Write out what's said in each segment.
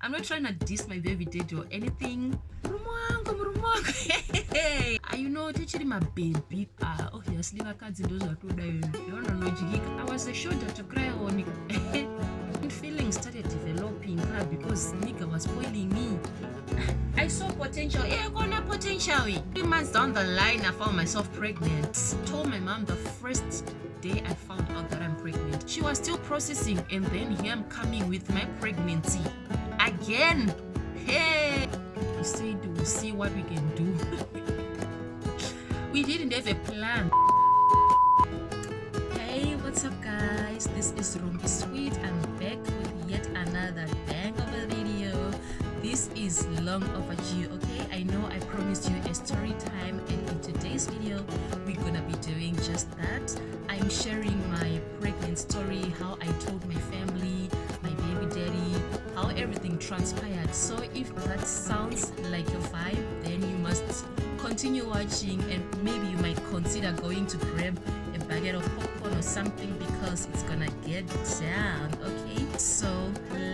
I'm not trying to diss my baby daddy or anything. You know, teaching my baby. Obviously, I can't do that. I was a shoulder to cry on. Feelings started developing because nigga was spoiling me. I saw potential. Yeah, gonna potential. 3 months down the line, I found myself pregnant. Told my mom the first day I found out that I'm pregnant. She was still processing, and then here I'm coming with my pregnancy again. Hey, we said we'll see what we can do. We didn't have a plan. Hey, what's up, guys? This is Rombi Sweet. I'm back with yet another bang of a video. This is long overdue, okay? I know I promised you a story time, and in today's video, we're gonna be doing just that. I'm sharing my pregnant story, how I told my family, my baby daddy, how everything transpired. So if that sounds like your vibe, then you must continue watching, and maybe you might consider going to grab a bucket of popcorn or something because it's gonna get down, okay? So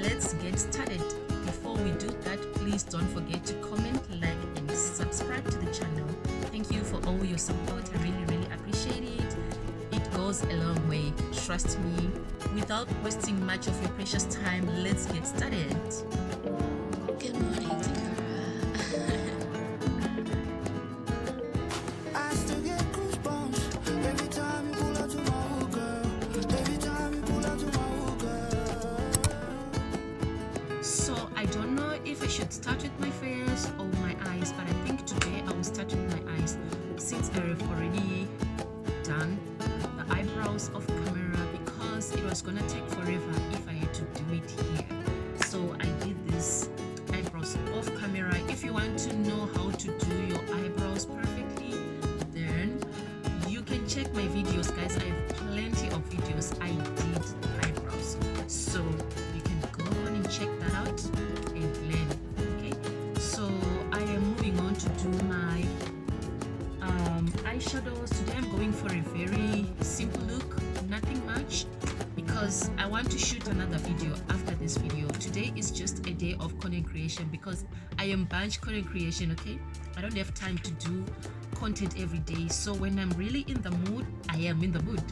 let's get started. Before we do that, please don't forget to comment, like, and subscribe to the channel. Thank you for all your support. I really appreciate it. It goes a long way, trust me. Without wasting much of your precious time, let's get started. Good morning, should start with my face or my eyes, but I think today I will start with my eyes since I have already done the eyebrows off camera because it was gonna take forever if I had to do it here. So I did this eyebrows off camera. If you want to know how to do your eyebrows perfectly, then you can check my videos, guys. I have plenty of videos I did eyebrows, so you can go on and check that out and learn. To do my eyeshadows. Today I'm going for a very simple look, nothing much, because I want to shoot another video after this video. Today is just a day of content creation because I am bunch content creation, okay? I don't have time to do content every day, so when I'm really in the mood, I am in the mood.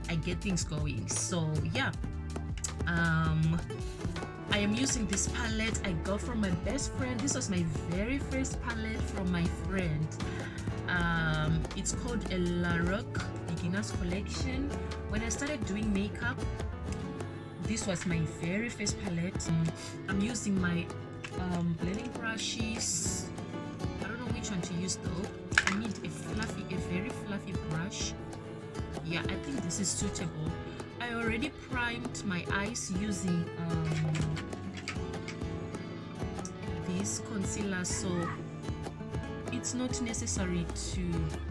I get things going. So yeah, I am using this palette I got from my best friend. This was my very first palette from my friend. It's called a La Roque Beginners Collection. When I started doing makeup, this was my very first palette. I'm using my blending brushes. I don't know which one to use though. I need a very fluffy brush. Yeah, I think this is suitable. I already primed my eyes using this concealer, so it's not necessary to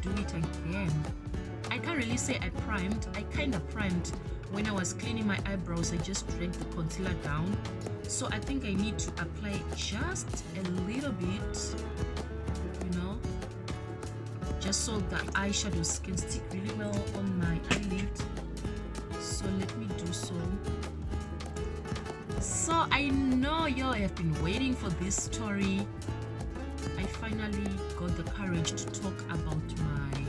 do it again. I can't really say I primed. I kind of primed when I was cleaning my eyebrows. I just dragged the concealer down, so I think I need to apply just a little bit, you know, just so the eyeshadows can stick really well on my eyelid. So let me do so. So I know y'all have been waiting for this story. I finally got the courage to talk about my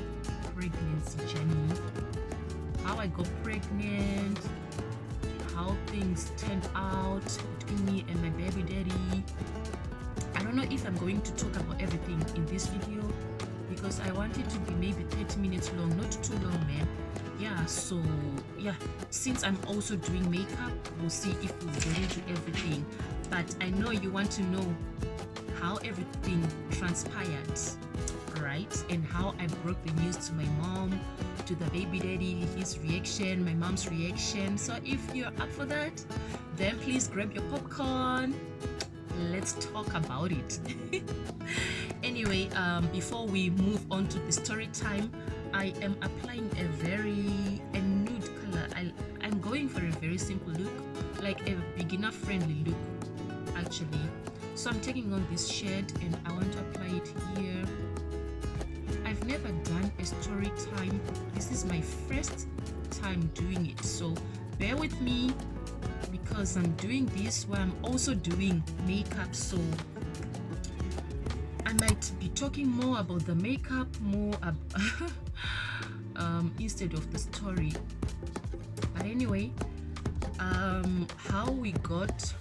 pregnancy journey, how I got pregnant, how things turned out between me and my baby daddy. I don't know if I'm going to talk about everything in this video because I want it to be maybe 30 minutes long, not too long, man. Yeah, so yeah, since I'm also doing makeup, we'll see if we'll get into everything. But I know you want to know how everything transpired, right? And how I broke the news to my mom, to the baby daddy, his reaction, my mom's reaction. So if you're up for that, then please grab your popcorn. Let's talk about it. Anyway, before we move on to the story time, I am applying a nude color. I'm going for a very simple look, like a beginner friendly look actually. So I'm taking on this shade and I want to apply it here. I've never done a story time. This is my first time doing it, so bear with me. because I'm doing this while I'm also doing makeup, so I might be talking more about the makeup instead of the story. But anyway, how we got,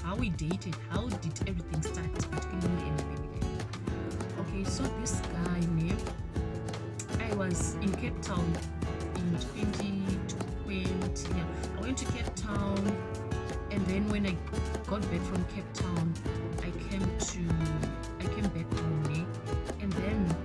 how we dated, how did everything start between me and the baby daddy? Okay, so this guy name, I was in Cape Town in 2020. Yeah, I went to Cape Town, and then when I got back from Cape Town, I came back home, and then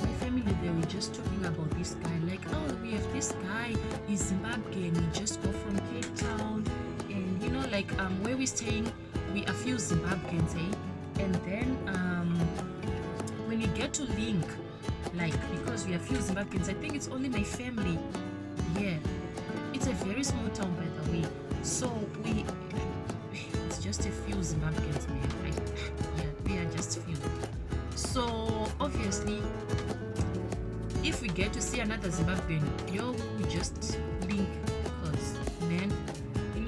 my family, they were just talking about this guy, like, oh, we have this guy, he's Zimbabwean, he just got from Cape Town, and you know, like where we're staying, we are few Zimbabweans, and then when you get to Link, like, because we are few Zimbabweans, I think it's only my family. Yeah, it's a very small town, by the way, so it's just a few Zimbabweans, man. Yeah, we are just few. So obviously, if we get to see another Zimbabwean, we just link, because man, we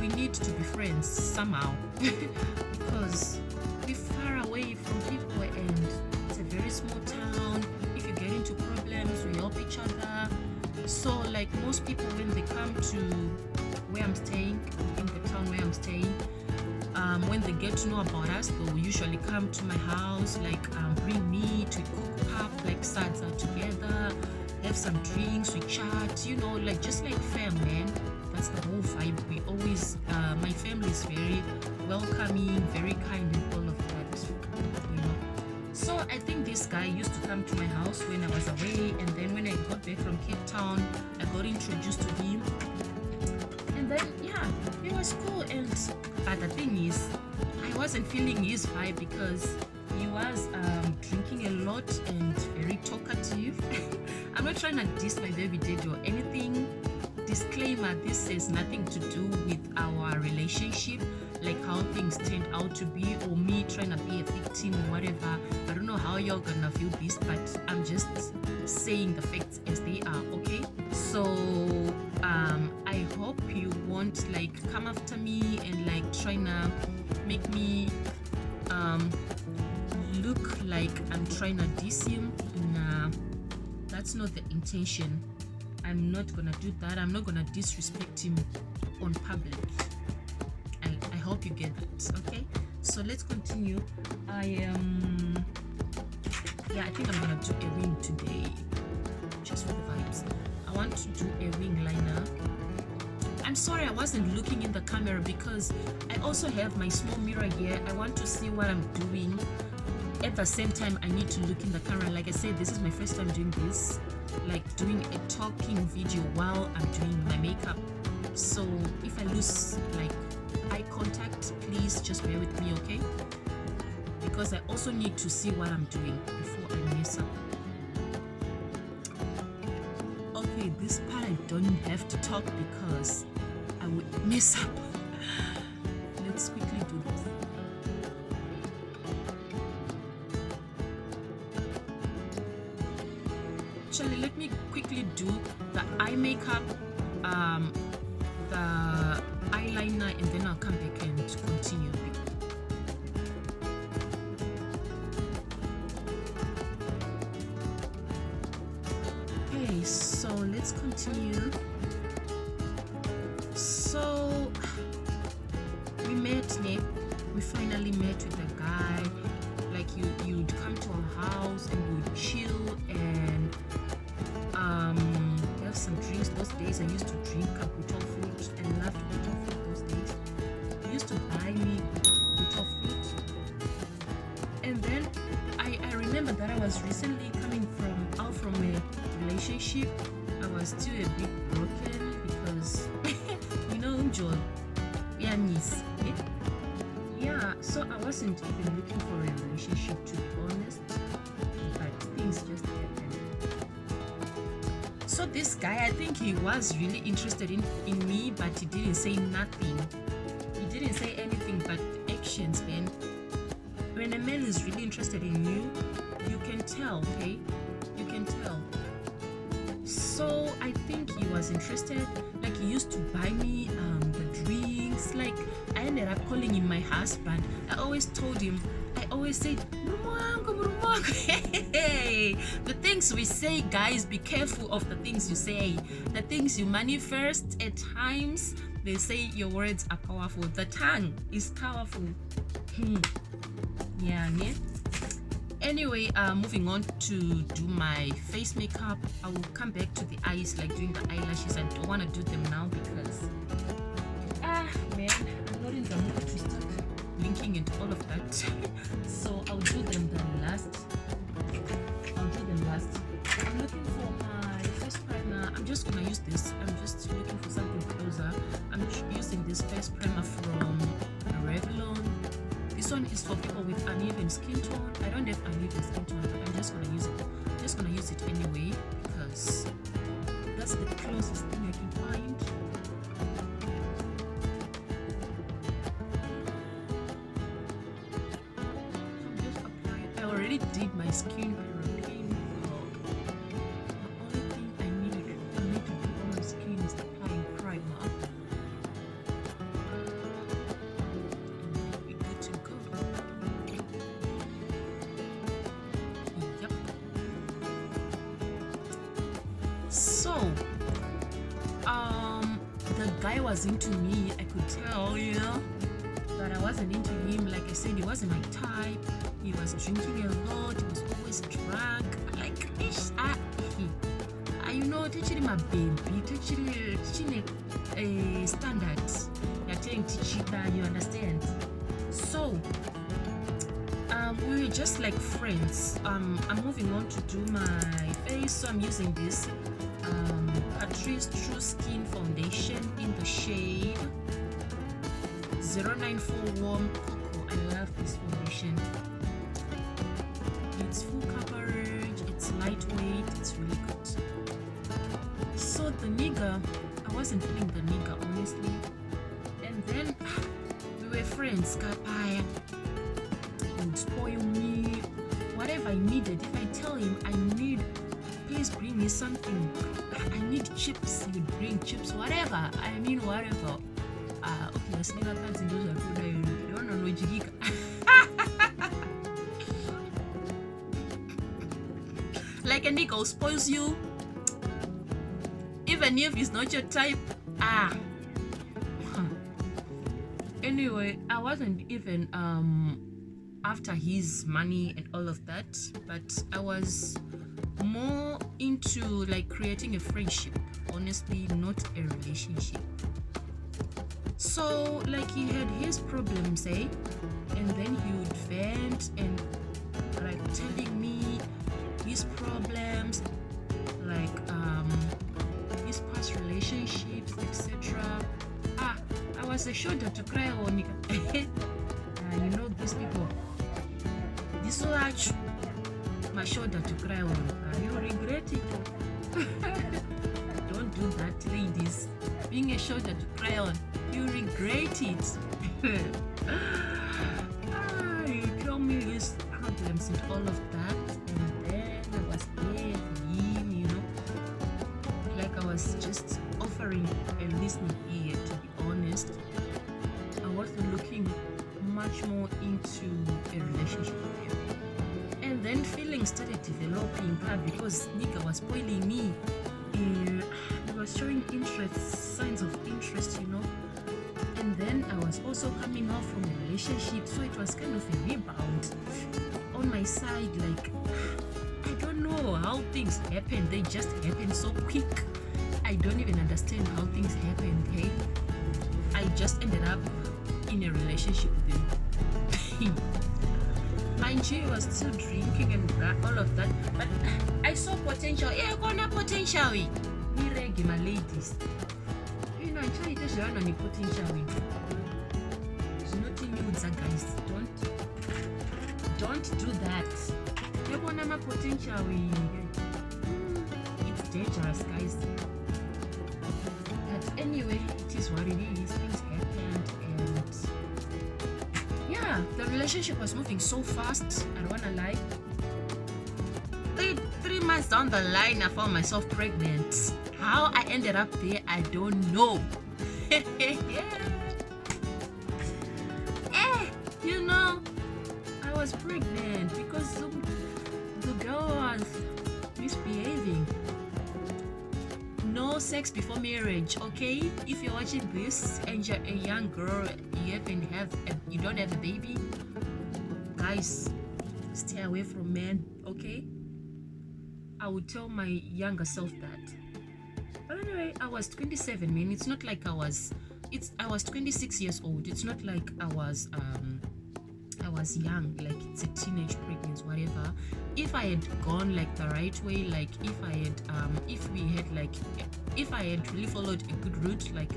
need to be friends somehow because we're far away from people, and it's a very small town. If you get into problems, we help each other. So like most people, when they come to where I'm staying, in the town where I'm staying, when they get to know about us, they'll usually come to my house, like bring meat, we cook up like salsa together, have some drinks, we chat, you know, like just like fam, man. That's the whole vibe. We always, my family is very welcoming, very kind, and all of that, you know. So I think this guy used to come to my house when I was away, and then when I got back from Cape Town, I got introduced to him, and then yeah, it was cool. But the thing is, I wasn't feeling his vibe because he was drinking a lot and very talkative. I'm not trying to diss my baby daddy or anything. Disclaimer, this has nothing to do with our relationship, like how things turned out to be, or me trying to be a victim or whatever. I don't know how you're gonna view this, but I'm just saying the facts as they are, okay? So I hope you won't like come after me and like trying to make me look like I'm trying to diss him. Nah, that's not the intention. I'm not gonna do that. I'm not gonna disrespect him on public. I hope you get that, okay? So let's continue. I think I'm gonna do a wing today, just for the vibes. I want to do a wing liner. I'm sorry I wasn't looking in the camera because I also have my small mirror here. I want to see what I'm doing. At the same time, I need to look in the camera. Like I said, this is my first time doing this, like doing a talking video while I'm doing my makeup. So if I lose like eye contact, please just bear with me, okay? Because I also need to see what I'm doing before I mess up. Okay, this part I don't have to talk because I would mess up. Let's quickly do this. Actually, let me quickly do the eye makeup, the eyeliner, and then I'll come back and continue. Okay, so let's continue. So we met, Nick. We finally met with a guy. Like you'd come to our house and we'd chill and have some drinks. Those days I used to drink caputo fruit. I loved caputo fruit those days. He used to buy me caputo fruit. And then I remember that I was recently coming out from a relationship. I was still a bit broken because you know, Joel, yeah, niece. Yeah, so I wasn't even looking for a relationship, to be honest, but things just happened. So this guy, I think he was really interested in me, but he didn't say nothing. He didn't say anything but actions, man. When a man is really interested in you, you can tell, okay? You can tell. So I think he was interested. Like he used to buy me the drinks. Like, I ended up calling him my husband. I always told him, I always said, "Murumwangu, Murumwangu." Hey, the things we say, guys, be careful of the things you say. The things you manifest, at times they say your words are powerful. The tongue is powerful. Yeah. Anyway, moving on to do my face makeup. I will come back to the eyes, like doing the eyelashes. I don't want to do them now because man, I'm not in the mood to start blinking and all of that. So I'll do them last. I'm looking for my face primer. I'm just gonna use this. I'm just looking for something closer. I'm using this face primer from Revlon. This one is for people with uneven skin tone. I don't have uneven skin tone, but I'm just gonna use it. I'm just gonna use it anyway because that's the closest thing I can find. I'm just applying. I already did my skin routine. The only thing I need to do on my skin is applying primer. So, the guy was into me, I could tell, but I wasn't into him. Like I said, he wasn't my type. He was drinking a lot. He was always drunk. Like, teaching my baby, teaching a standard. You're telling Tichita, you understand? So, we were just like friends. I'm moving on to do my face, so I'm using this Catrice True Skin Foundation in the shade 094 Warm Cocoa. I love this foundation. It's full coverage, it's lightweight, it's really good. So the nigga, I wasn't feeling the nigga, honestly. And then we were friends. Kapaya would spoil me, whatever I needed. If I tell him I need, please bring me something, I need chips, he would bring chips, whatever. Whatever. Okay, let's leave that in those are good. I don't know. Like a nigga who spoils you, even if it's not your type. Anyway, I wasn't even after his money and all of that, but I was more into like creating a friendship, honestly, not a relationship. So like he had his problems, and then he would vent and like telling me his problems, like his past relationships, etc. I was a shoulder to cry on. These people, this much my shoulder to cry on. You regret it. Don't do that, ladies. Being a shoulder to cry on, you regret it. He told me his problems and all of that, and then I was there for him, like I was just offering a listening ear, to be honest. I wasn't looking much more into a relationship with him. And then feelings started developing because nigga was spoiling me. He was showing signs of interest, And then I was also coming out from a relationship, so it was kind of a rebound on my side. Like, I don't know how things happen. They just happen so quick. I don't even understand how things happen, okay? I just ended up in a relationship with him. Mind you, he was still drinking and all of that, but I saw potential. Yeah, gonna potential. Me reggae, my ladies. I tell you this, you're not potential. There's nothing new with that, guys. Don't do that. You wanna my potential. It's dangerous, guys. But anyway, it is what it is. Things happened, and yeah, the relationship was moving so fast. I don't wanna lie. 3 months down the line, I found myself pregnant. How I ended up there, I don't know. You know, I was pregnant because the girl was misbehaving. No sex before marriage, okay? If you're watching this and you're a young girl, you don't have a baby, guys, stay away from men, okay? I would tell my younger self that. But anyway, I was 27, man. It's not like I was 26 years old. It's not like I was young, like it's a teenage pregnancy, whatever. If I had gone like the right way, like if I had really followed a good route, like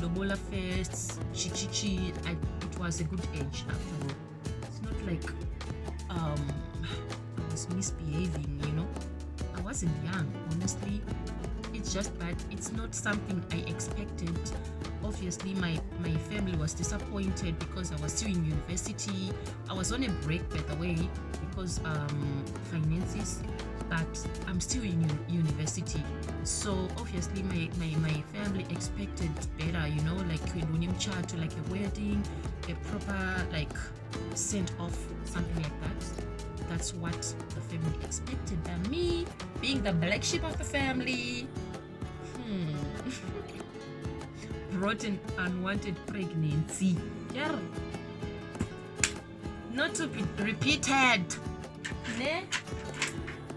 Lobola first, Chichichi, it was a good age after all. It's not like I was misbehaving, you know. I wasn't young, honestly. It's just that it's not something I expected. Obviously, my family was disappointed because I was still in university. I was on a break, by the way, because finances, but I'm still in university. So obviously, my family expected better, you know, like to like a wedding, a proper like send off, something like that. That's what the family expected. Than me being the black sheep of the family, brought an unwanted pregnancy. Yeah. Not to be repeated. Ne?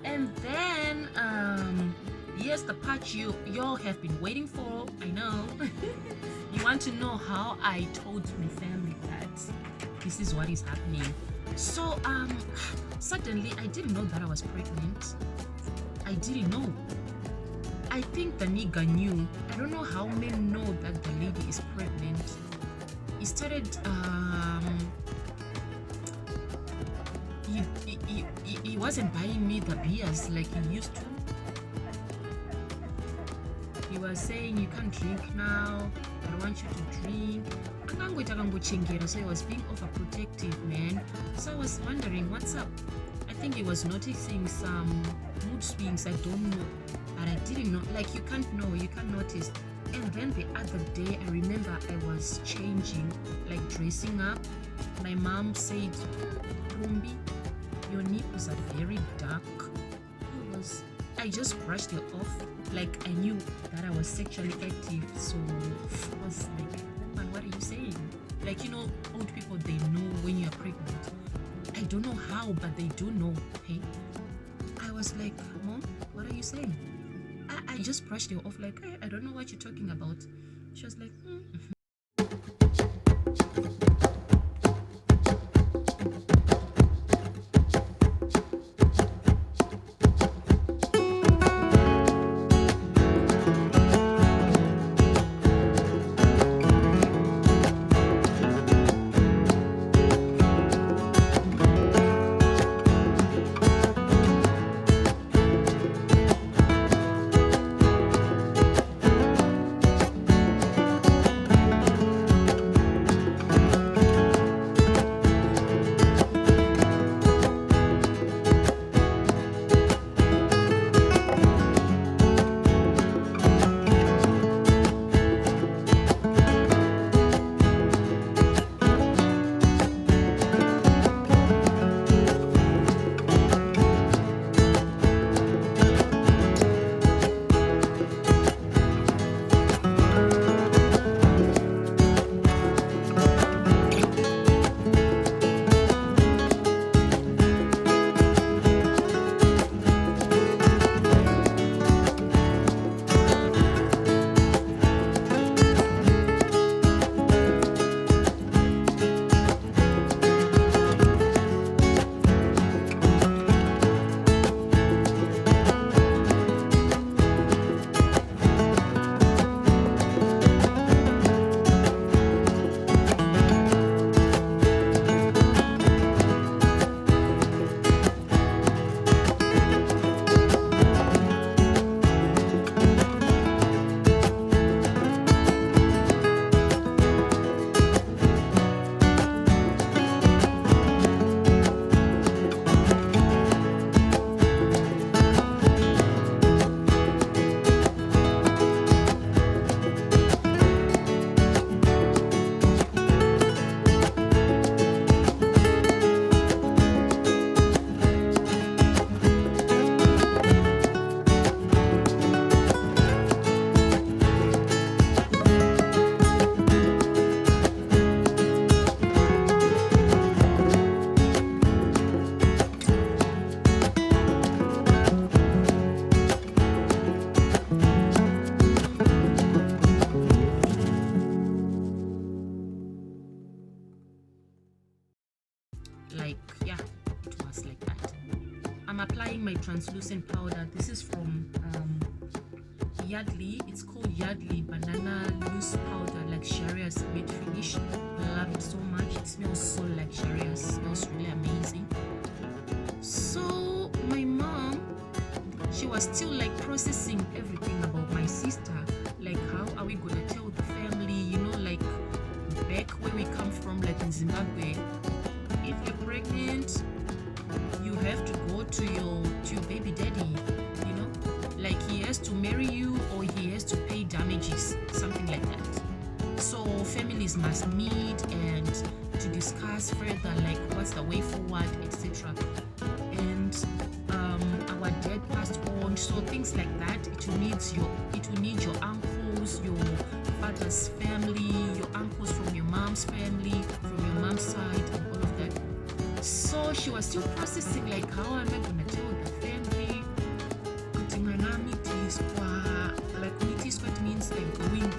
And then, yes, the part you all have been waiting for. I know. You want to know how I told my family that this is what is happening. So, suddenly I didn't know that I was pregnant. I didn't know. I think the nigga knew. I don't know how men know that the lady is pregnant. He started he wasn't buying me the beers like he used to. He was saying, you can't drink now, I don't want you to drink. So he was being overprotective, man. So I was wondering what's up. I think he was noticing some mood swings, I don't know. But I didn't know, like you can't notice. And then the other day, I remember I was changing, like dressing up. My mom said, Rumbi, your nipples are very dark. I just brushed it off, like I knew that I was sexually active. So I was like, man, what are you saying? Like, you know, old people, they know when you're pregnant. I don't know how, but they do know, hey? I was like, Mom, what are you saying? I just brushed it off, like, hey, I don't know what you're talking about. She was like, like, yeah, it was like that. I'm applying my translucent powder. This is from Yardley. It's called Yardley Banana Loose Powder, luxurious matte finish. Love it so much. It smells so luxurious. It smells really amazing. So my mom, she was still like processing everything about my sister. Like, how are we gonna tell the family? You know, like back where we come from, like in Zimbabwe, if you're pregnant, you have to go to your baby daddy. You know, like he has to marry you or he has to pay damages, something like that. So families must meet and to discuss further, like what's the way forward, etc. And our dad passed on, so things like that. It will need your uncles, your father's family, your uncles from your mom's family, from your mom's side, and all of that. So she was still processing, like, how am I gonna tell the family? Like mitiswa, it means like going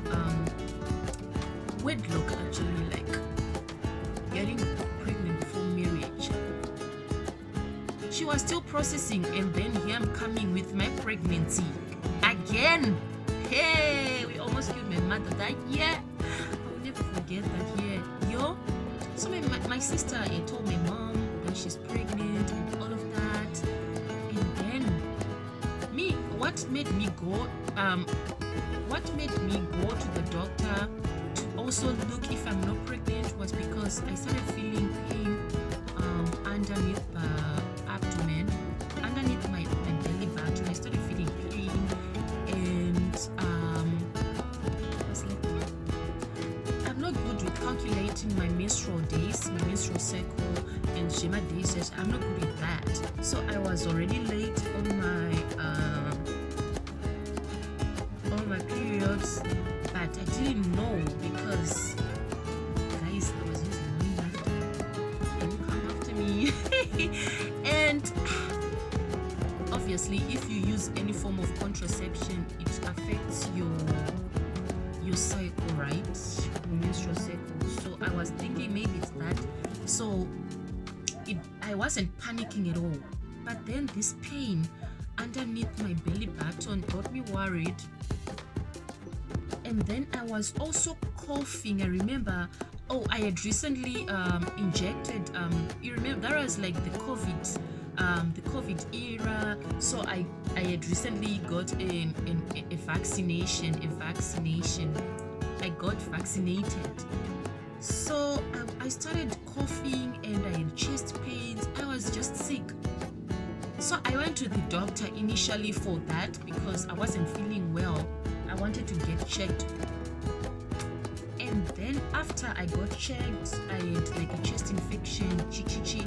wedlock, actually, like getting pregnant before marriage. She was still processing, and then here I'm coming with my pregnancy again. Hey, we almost killed my mother that year. I will never forget that year. Yo, so my sister told my mom that she's pregnant and all of that. And then me, what made me go to the doctor to also look if I'm not pregnant was because I started feeling pain underneath the abdomen, underneath my belly button. I started feeling pain, and I was like, I'm not good with calculating my menstrual days, my menstrual cycle, and Shema days. I'm not good with that. So I was already late on my periods, but I didn't know because, guys, I was using money after. They will come after me. And obviously, if you use any form of contraception, it affects your cycle, right? Your menstrual cycle. So I was thinking maybe it's that. So I wasn't panicking at all. But then this pain underneath my belly button got me worried. And then I was also coughing. I remember, I had recently injected, you remember, that was like the COVID era. So I had recently got a vaccination. I got vaccinated. So I started coughing and I had chest pains. I was just sick. So I went to the doctor initially for that because I wasn't feeling well. I wanted to get checked. And then after I got checked, I had like a chest infection, chi.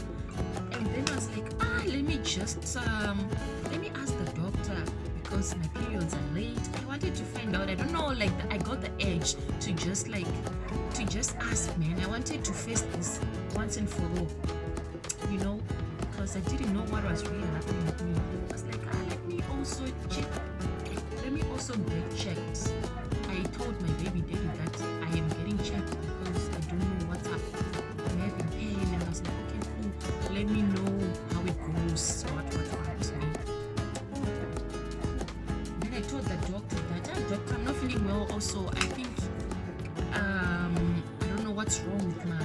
And then I was like, let me ask the doctor because my periods are late. I wanted to find out. I don't know, like I got the edge to just ask, man. I wanted to face this once and for all, you know, because I didn't know what was really happening with me. I was like, let me also get checked. I told my baby daddy that I am getting checked because I don't know what's up. I'm having pain, and I was like, okay, cool. Let me know how it goes. What happens to me. Then I told the doctor that, doctor, I'm not feeling well. Also, I think I don't know what's wrong with my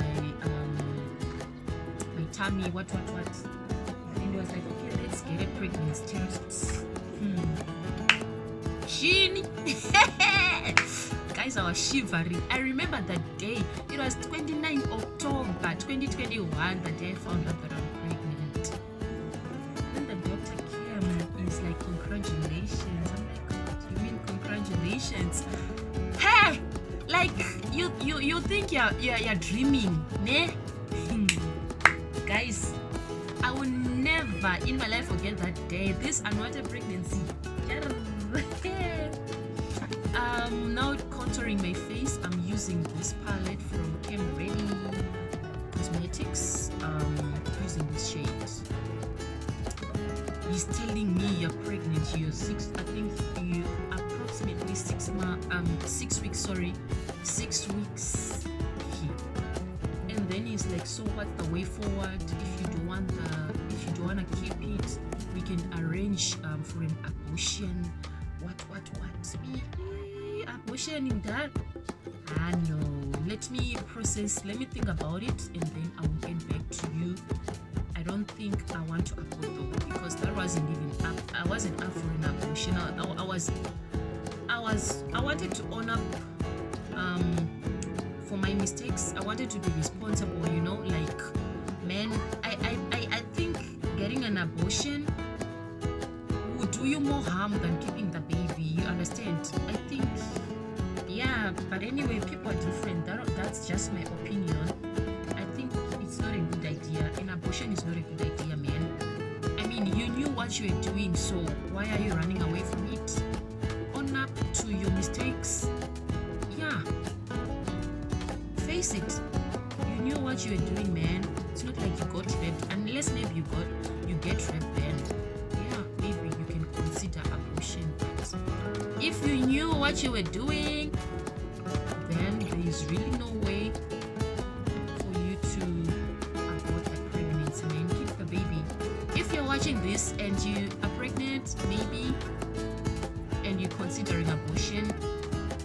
tummy. What? And he was like, okay, let's get a pregnancy test. Guys, I was shivering. I remember that day. It was 29 October 2021, the day I found out that I'm pregnant. Then the doctor came. He's like, congratulations. I'm like, what do you mean congratulations? Hey, like you think you're dreaming, ne? Guys, I will never in my life forget that day. This unwanted pregnancy. Now contouring my face, I'm using this palette from Ready Cosmetics. Using this shade. He's telling me you're pregnant. You're 6. I think you approximately 6 weeks. 6 weeks. And then he's like, so what's the way forward? If you don't want to keep it, we can arrange for an abortion. What? Abortion in that? No. Let me process. Let me think about it, and then I will get back to you. I don't think I want to abort though, because that wasn't even up. I wasn't up for an abortion. I wanted to own up for my mistakes. I wanted to be responsible, like, man, I think getting an abortion would do you more harm than keeping the baby, you understand? I think, yeah, but anyway, people are different. That's just my opinion. I think it's not a good idea. An abortion is not a good idea, man. I mean, you knew what you were doing, so why are you running away from it? Own up to your mistakes. Yeah. Face it. You knew what you were doing, man. It's not like you got raped. Unless maybe you get raped, then yeah, maybe you can consider abortion. But if you knew what you were doing, then there is really no way for you to abort that pregnancy, man. Keep the baby. If you're watching this and you are pregnant, maybe, and you're considering abortion,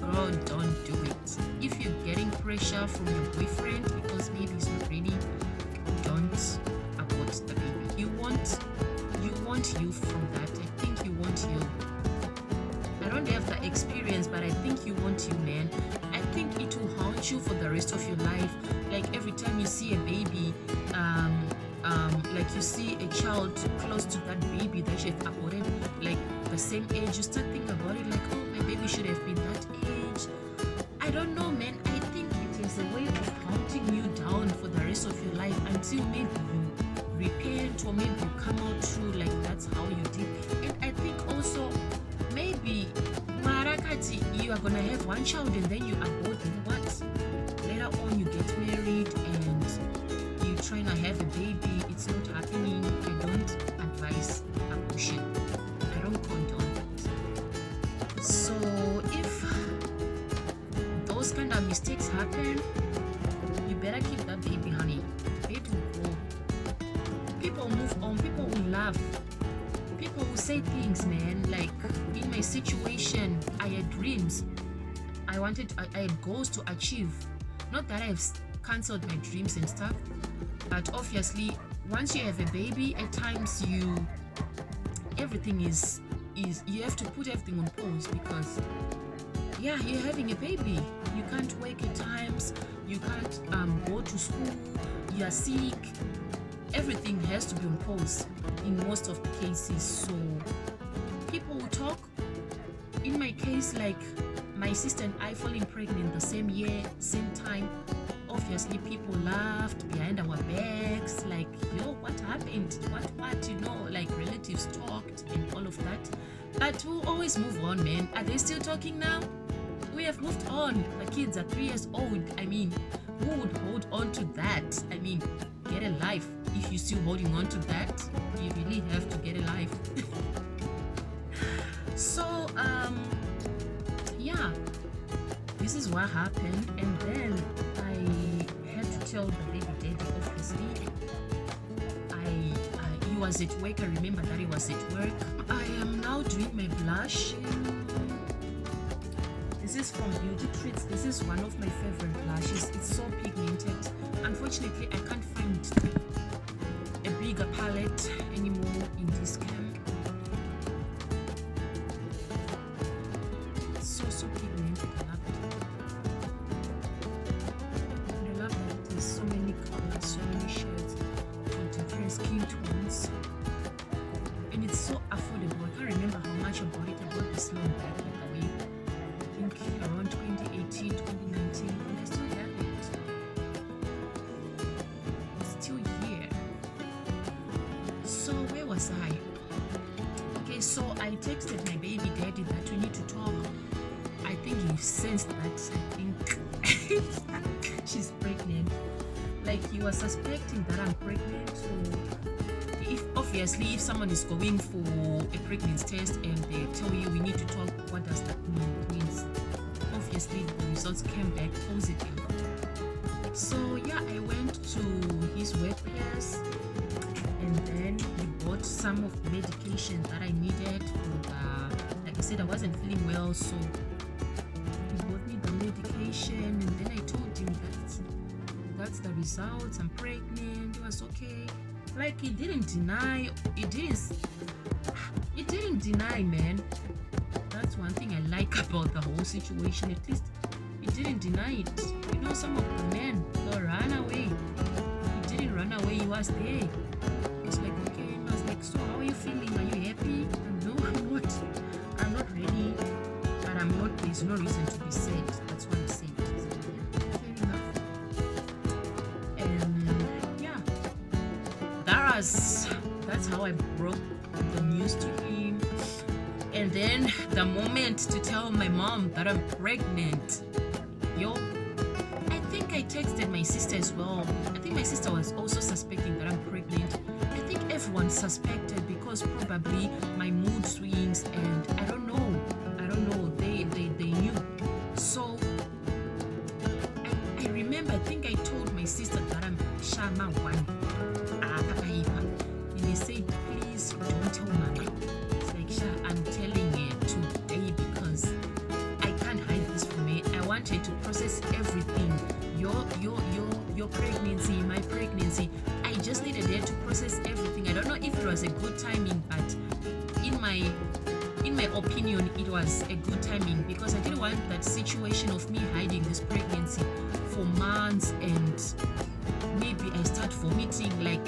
girl, don't do it. If you're getting pressure from your boyfriend because maybe he's not ready, don't abort the baby. You want you from that. I think you want you. I don't have the experience, but I think you want you, man. I think it will haunt you for the rest of your life. Like every time you see a baby, like you see a child close to that baby that you've aborted, like the same age, you start thinking about it like, oh, my baby should have been that age. I don't know, man. I think it is a way of haunting you down for the rest of your life until maybe you repent, or maybe you come out true, like that's how you did. And I think also maybe Marakati, you are gonna have one child and then you abort, and what? Later on you get married and you trying to have a baby, it's not happening. I don't advise abortion. I don't condone that. So if those kind of mistakes happen, you better keep that baby, honey. Baby will go. People move on. People will laugh. People will say things, man. Like in my situation, I had dreams. I had goals to achieve. Not that I've cancelled my dreams and stuff, but obviously, once you have a baby, at times everything is you have to put everything on pause because, yeah, you're having a baby. You can't work at times. You can't go to school. You are sick. Everything has to be on pause in most of the cases. So people will talk. In my case, like my sister and I falling pregnant the same year, same time. Obviously, people laughed behind our backs, like, yo, what happened? What? Like relatives talked and all of that. But we'll always move on, man. Are they still talking now? We have moved on. The kids are 3 years old. I mean, who would hold on to that? I mean, get a life. If you're still holding on to that, you really have to get a life. So, yeah, this is what happened. And then I had to tell the baby daddy, obviously. He was at work. I remember that he was at work. I am now doing my blush. This is from Beauty Treats. This is one of my favorite blushes. It's so pigmented. Unfortunately, I can't find a bigger palette anymore in this cam. It's so pigmented. I love it. And I love that there's so many colors, so many shades for different skin tones. And it's so affordable. I can't remember how much I bought it. I bought this long back, by the way. I think around 2018, 2019, and I still have it. It's still here. So where was I? Okay, so I texted my baby daddy that we need to talk. I think he sensed that. I think she's pregnant. Like he was suspecting that I'm pregnant. So if someone is going for a pregnancy test and they tell you we need to talk, what does that mean? It means obviously the results came back positive. So yeah, I went to his workplace, and then he bought some of the medication that I needed for the, like I said, I wasn't feeling well, so he bought me the medication, and then I told him that's the results, I'm pregnant. It was okay. Like, he didn't deny, man. That's one thing I like about the whole situation. At least he didn't deny it. You know, some of the men, they'll run away. He didn't run away, he was there. It's like, okay. I was like, so how are you feeling? Are you happy? And no, I'm not ready, but I'm not, there's no reason to be sad. That's what I said. So, yeah, fair enough. And yeah, that's how I broke the news to him. And then the moment to tell my mom that I'm pregnant, I think I texted my sister as well. I think my sister was also suspecting that I'm pregnant. I think everyone suspected because probably my mood swings, and I don't know. They knew. So I remember, I think I told my sister that I'm Shama one. And they said, please don't tell Mama. It's like, Sha, I'm telling her today because I can't hide this from her. I want her to process everything. Your pregnancy, my pregnancy. I just needed her to process everything. I don't know if it was a good timing, but in my opinion, it was a good timing because I didn't want that situation of me hiding this pregnancy for months, and maybe I start vomiting. Like,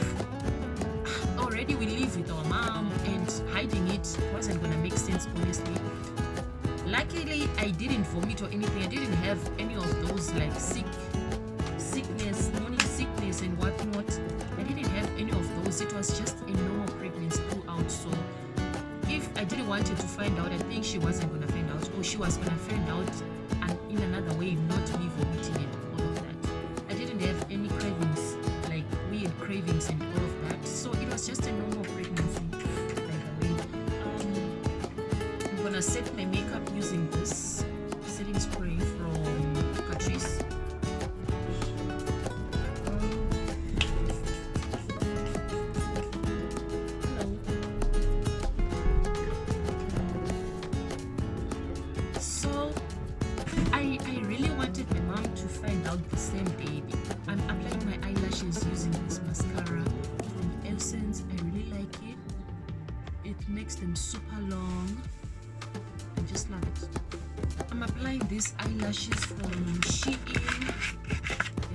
already we live with our mom, and hiding it wasn't gonna make sense, honestly. Luckily, I didn't vomit or anything. I didn't have any of those like sickness, morning sickness and whatnot. I didn't have any of those. It was just a normal pregnancy throughout. So if I didn't want her to find out, I think she wasn't gonna find out, or she was gonna find out and in another way, not me vomiting and all of that. I didn't have any cravings, like weird cravings and all of that. So it was just a normal pregnancy, by the way. I'm gonna set my makeup using this setting spray from Catrice. So I really wanted my mom to find out the same day. I'm applying my eyelashes using this mascara from Essence. I really like it. It makes them super long. I just love it. I'm applying these eyelashes from Shein.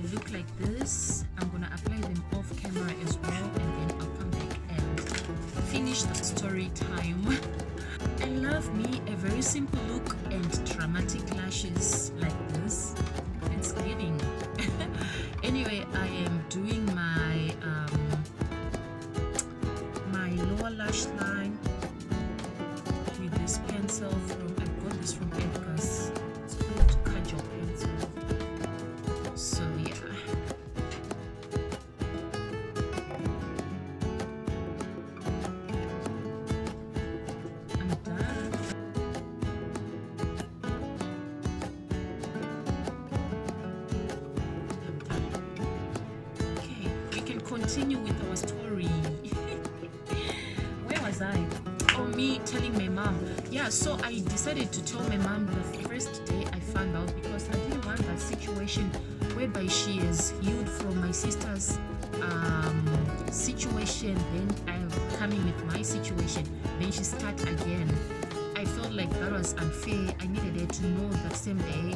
They look like this. I'm gonna apply them off camera as well, and then I'll come back and finish the story time. I love me a very simple look and dramatic lashes like this. It's kidding. Anyway, I am doing my my lower lash line with this pencil from, I got this from Edgar's. It's called Kajal pencil. So yeah. Continue with our story. Where was I? Oh, me telling my mom. Yeah, so I decided to tell my mom the first day I found out because I didn't want that situation whereby she is healed from my sister's situation, then I'm coming with my situation, then she start again. I felt like that was unfair. I needed her to know that same day,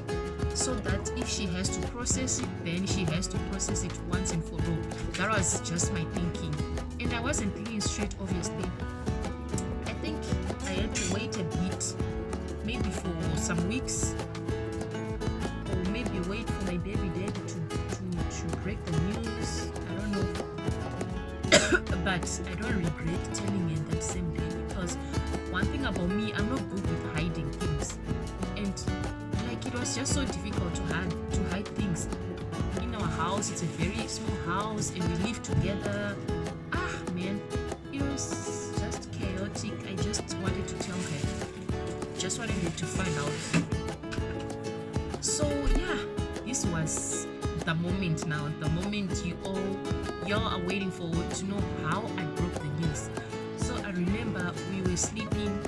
so that if she has to process it, then she has to process it once and for all. That was just my thinking, and I wasn't thinking straight, obviously. I think I had to wait a bit, maybe for some weeks, or maybe wait for my baby daddy to break the news. I don't know. But I don't regret telling her that same day, because one thing about me, I'm not good with hiding things, and like it was just so difficult to hide things. In our house, it's a very small house, and we live together. Man, it was just chaotic. I just wanted to tell her, just wanted her to find out. So yeah, this was the moment now, the moment y'all are waiting for to know how I broke the news. So I remember we were sleeping,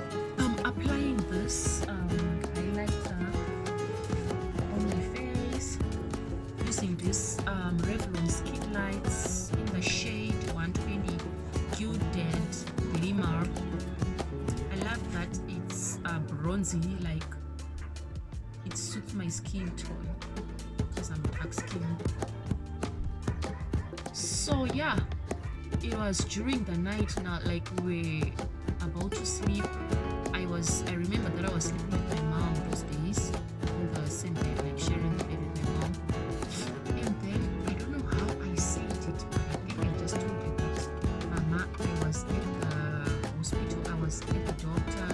applying this highlighter on my face, using this Revlon Skin Lights in the shade 120 Gilded Glimmer. I love that it's bronzy, like it suits my skin tone because I'm dark skinned. So yeah, it was during the night now, like we're about to sleep. I remember that I was sleeping with my mom those days on the same bed, like sharing the bed with my mom. And then I don't know how I said it, but I think I just told her that Mama, I was at the hospital, I was at the doctor,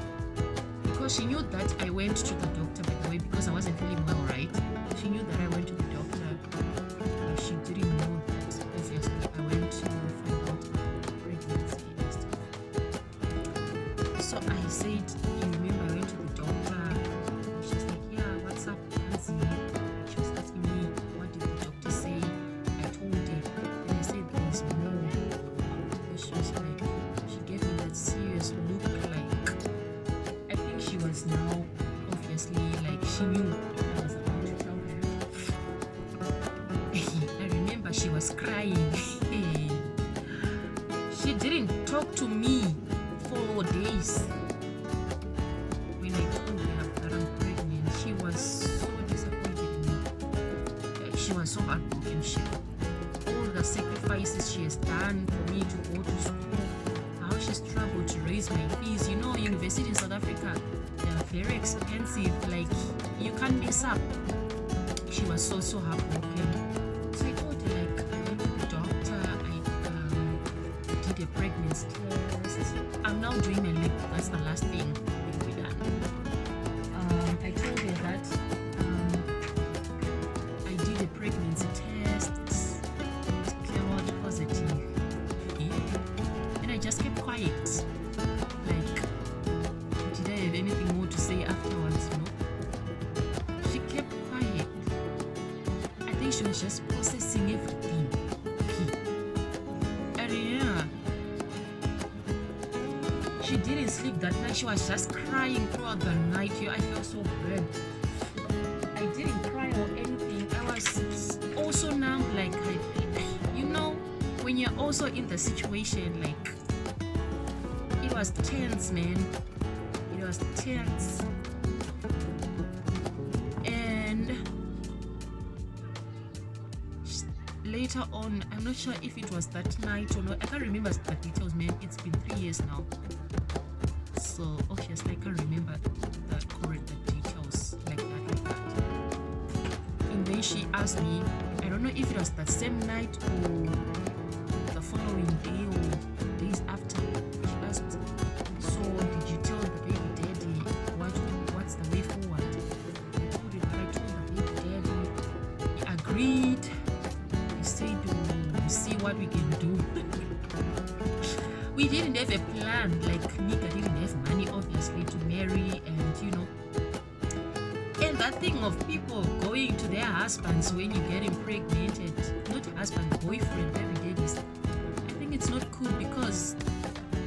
because she knew that I went to the doctor, by the way, because I wasn't feeling well, right? She knew that I went to the doctor, but she didn't know that obviously I went to find out pregnancy and stuff. So I said, you remember I went to the doctor? She's like, yeah, what's up, Nancy? She was asking me, what did the doctor say? I told her, and I said there's more. And she was like, she gave me that serious look, like I think she was now obviously like she knew I was about to tell her. I remember she was crying. She didn't talk to me for days. When I told her that I'm pregnant, she was so disappointed in me. Like, she was so heartbroken. All the sacrifices she has done for me to go to school, how she struggled to raise my fees. You know, university in South Africa, they are very expensive. Like, you can't mess up. She was so heartbroken. So I told her, like, I went to the doctor, I did a pregnancy test. I'm now doing my lip. That's the last thing will be done. I told her that I did a pregnancy test. It came out positive. Yeah. And I just kept quiet. Like, did I have anything more to say afterwards? No. She kept quiet. I think she was just processing everything. And yeah, she didn't sleep that night. She was just crying throughout the night. I felt so bad. I didn't cry or anything. I was also numb, like, you know, when you're also in the situation, like, it was tense, man. It was tense. And later on, I'm not sure if it was that night or not. I can't remember the details, man. It's been 3 years now. So obviously I can't remember the correct details like that. And then she asked me, I don't know if it was that same night or the following day or days after. She asked, so did you tell the baby daddy what's the way forward? I told her that I told the baby daddy. He agreed. He said we'll see what we can do. We didn't have a plan, like Nika didn't have money obviously to marry, and you know, and that thing of people going to their husbands when you get impregnated, not husband, boyfriend, baby daddies, I think it's not cool, because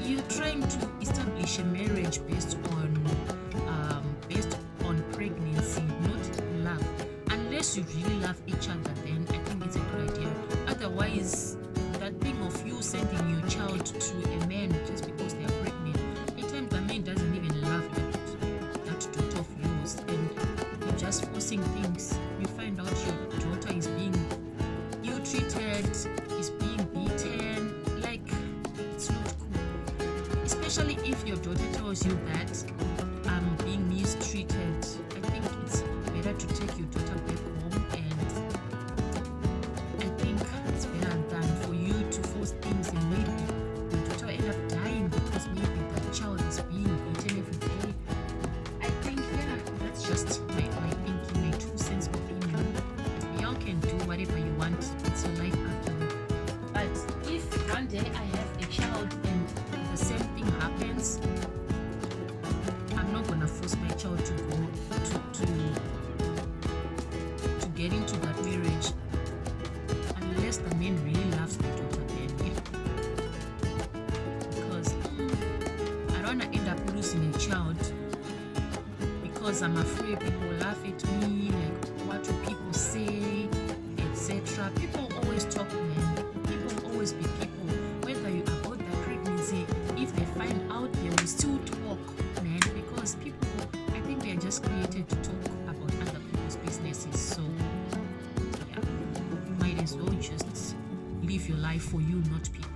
you're trying to establish a marriage based on pregnancy, not love. Unless you really love each other, then I think it's a good idea. Otherwise, that thing of you sending your child to a man just because they are pregnant, at times the man doesn't even love that daughter of yours, and you're just forcing things. You find out your daughter is being ill-treated, is being beaten. Like, it's not cool. Especially if your daughter tells you that I'm being mistreated. I think it's better to take your daughter back home, and I think it's better than for you to force things and maybe your daughter end up dying because maybe the child is being beaten every day. I think, yeah, that's just my thinking, my 2 cents opinion. Y'all can do whatever you want. It's your life after all. But if one day I have a child and the same thing happens, I'm not gonna force my child to go to get into that marriage child because I'm afraid people laugh at me, like what do people say, etc. People always talk, man. People always be people. Whether you abort that pregnancy, if they find out, they will still talk, man. Because people, I think they are just created to talk about other people's businesses. So yeah, you might as well just live your life for you, not people.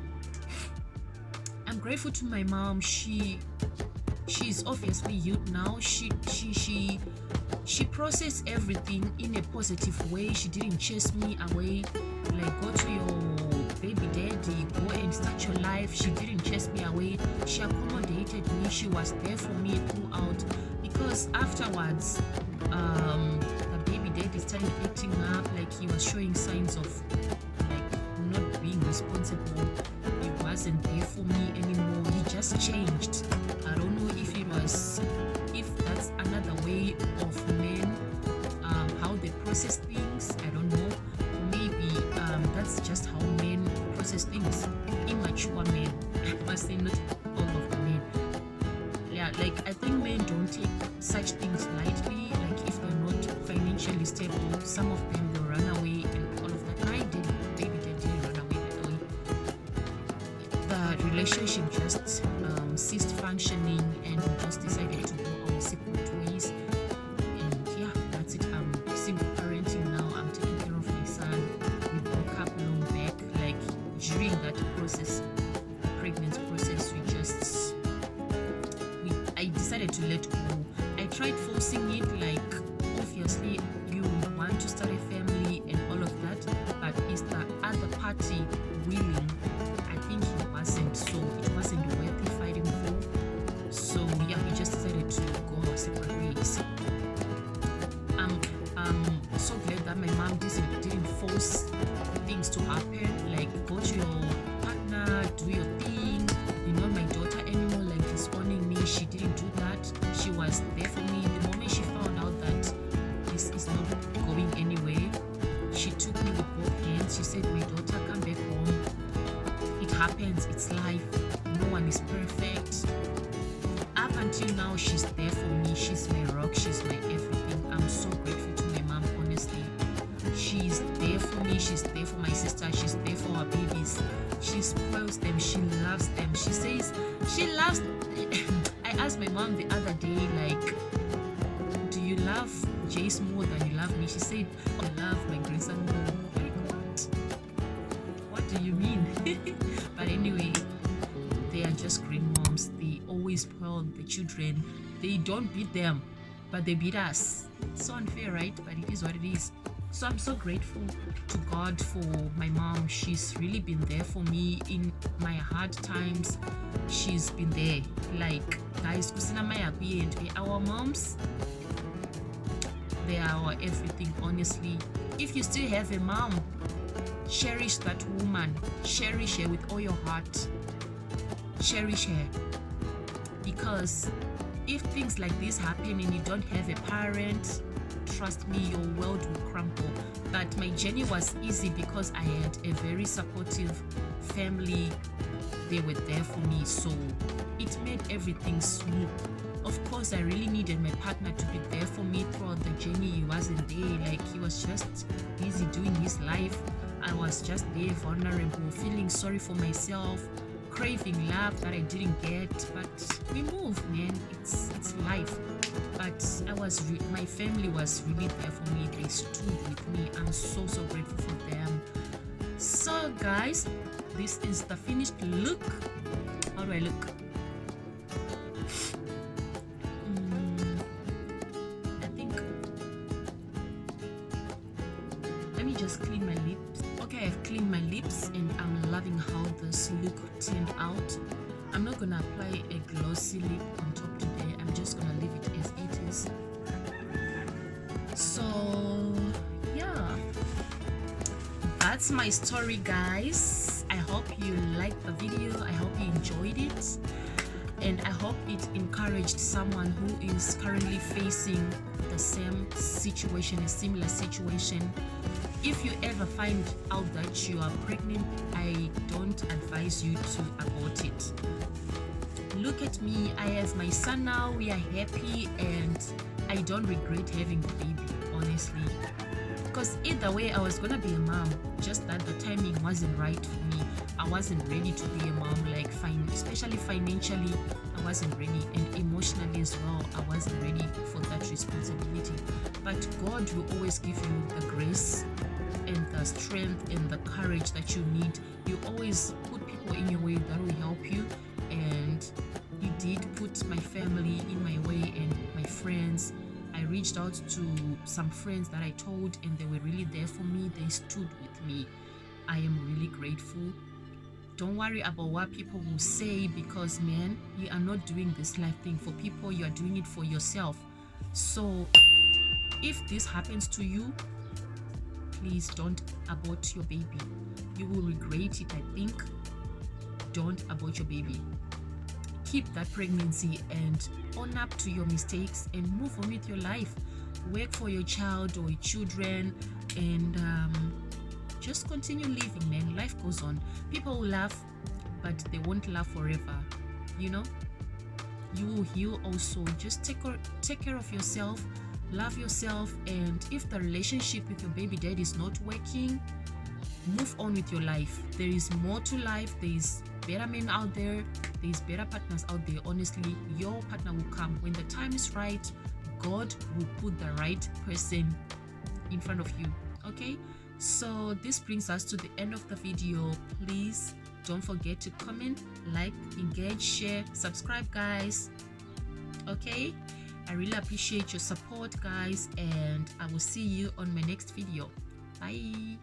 I'm grateful to my mom. She's obviously youth now. She processed everything in a positive way. She didn't chase me away, like go to your baby daddy, go and start your life. She didn't chase me away. She accommodated me. She was there for me throughout. Because afterwards, the baby daddy started acting up, like he was showing signs of like not being responsible. He wasn't there for me anymore. He just changed. I don't know if that's another way of men, how they process things. I don't know. Maybe that's just how men process things. Immature men. I must say, not all of the men. Yeah, like I think men don't take such things lightly. Like if they're not financially stable, some of them will run away and all of that. I did. Baby didn't run away that way. The relationship just ceased functioning and we just decided to go our separate ways. And yeah, that's it. I'm single parenting now. I'm taking care of my son. We broke up long back. Like during that process, pregnancy process, I decided to let go. I tried forcing it, like obviously you want to start a family and all of that, but is the other party willing? I think he wasn't, so it wasn't worth fighting for. So yeah, we just decided to go our separate ways. I'm so glad that my mom didn't force things to happen, like go to your partner, do your thing. You're not my daughter anymore, like disowning me. She didn't do that. She was there for me. The moment she found out that this is not going anywhere, she took me with both hands. She said, my daughter, come back home. It happens, it's life. No one is perfect. Up until now, she's there for me. She's my rock, she's my everything. I'm so grateful to my mom, honestly. She's there for me, she's there for my sister, she's there for our babies. She spoils them, she loves them. She says she loves I asked my mom the other day, like, do you love Jace more than you love me? She said, oh, I love my grandson more. Like, what do you mean? But anyway, they are just great moms. They always spoil the children. They don't beat them, but they beat us. It's so unfair, right? But it is what it is. So I'm so grateful to God for my mom. She's really been there for me in my hard times. She's been there. Like, guys, our moms, they are our everything, honestly. If you still have a mom, cherish that woman. Cherish her with all your heart. Cherish her. Because if things like this happen and you don't have a parent, trust me, your world will crumble. But my journey was easy because I had a very supportive family. They were there for me, so it made everything smooth. Of course, I really needed my partner to be there for me throughout the journey. He wasn't there, like he was just busy doing his life. I was just there, vulnerable, feeling sorry for myself, craving love that I didn't get. But we moved, man. It's life. But my family was really there for me. They stood with me. I'm so grateful for them. So guys, this is the finished look. How do I look? I think, let me just clean my lips. Okay, I've cleaned my lips and I'm loving how this look turned out. I'm not gonna apply a glossy lip on top today. I'm just gonna leave it as it is. So yeah, that's my story, guys. I hope you liked the video. I hope you enjoyed it, and I hope it encouraged someone who is currently facing the same situation, a similar situation. If you ever find out that you are pregnant, I don't advise you to abort it. look at me, I have my son now, we are happy, and I don't regret having the baby, honestly. Because either way, I was gonna be a mom, just that the timing wasn't right for me. I wasn't ready to be a mom, like especially financially, I wasn't ready, and emotionally as well, I wasn't ready for that responsibility. But God will always give you the grace and the strength and the courage that you need. You always put people in your way that will help you, and He did put my family in my way and my friends. I reached out to some friends that I told, and they were really there for me. They stood with me. I am really grateful. Don't worry about what people will say, because man, you are not doing this life thing for people, you are doing it for yourself. So if this happens to you, please don't abort your baby. You will regret it, I think. Don't abort your baby. Keep that pregnancy and own up to your mistakes and move on with your life. Work for your child or your children, and just continue living, man. Life goes on. People will laugh, but they won't laugh forever. You know, you will heal also. Just take care of yourself, love yourself, and if the relationship with your baby dad is not working, move on with your life. There is more to life. There is better men out there. There is better partners out there. Honestly, your partner will come when the time is right. God will put the right person in front of you. Okay, so this brings us to the end of the video. Please don't forget to comment, like, engage, share, subscribe, guys. Okay, I really appreciate your support, guys, and I will see you on my next video. Bye.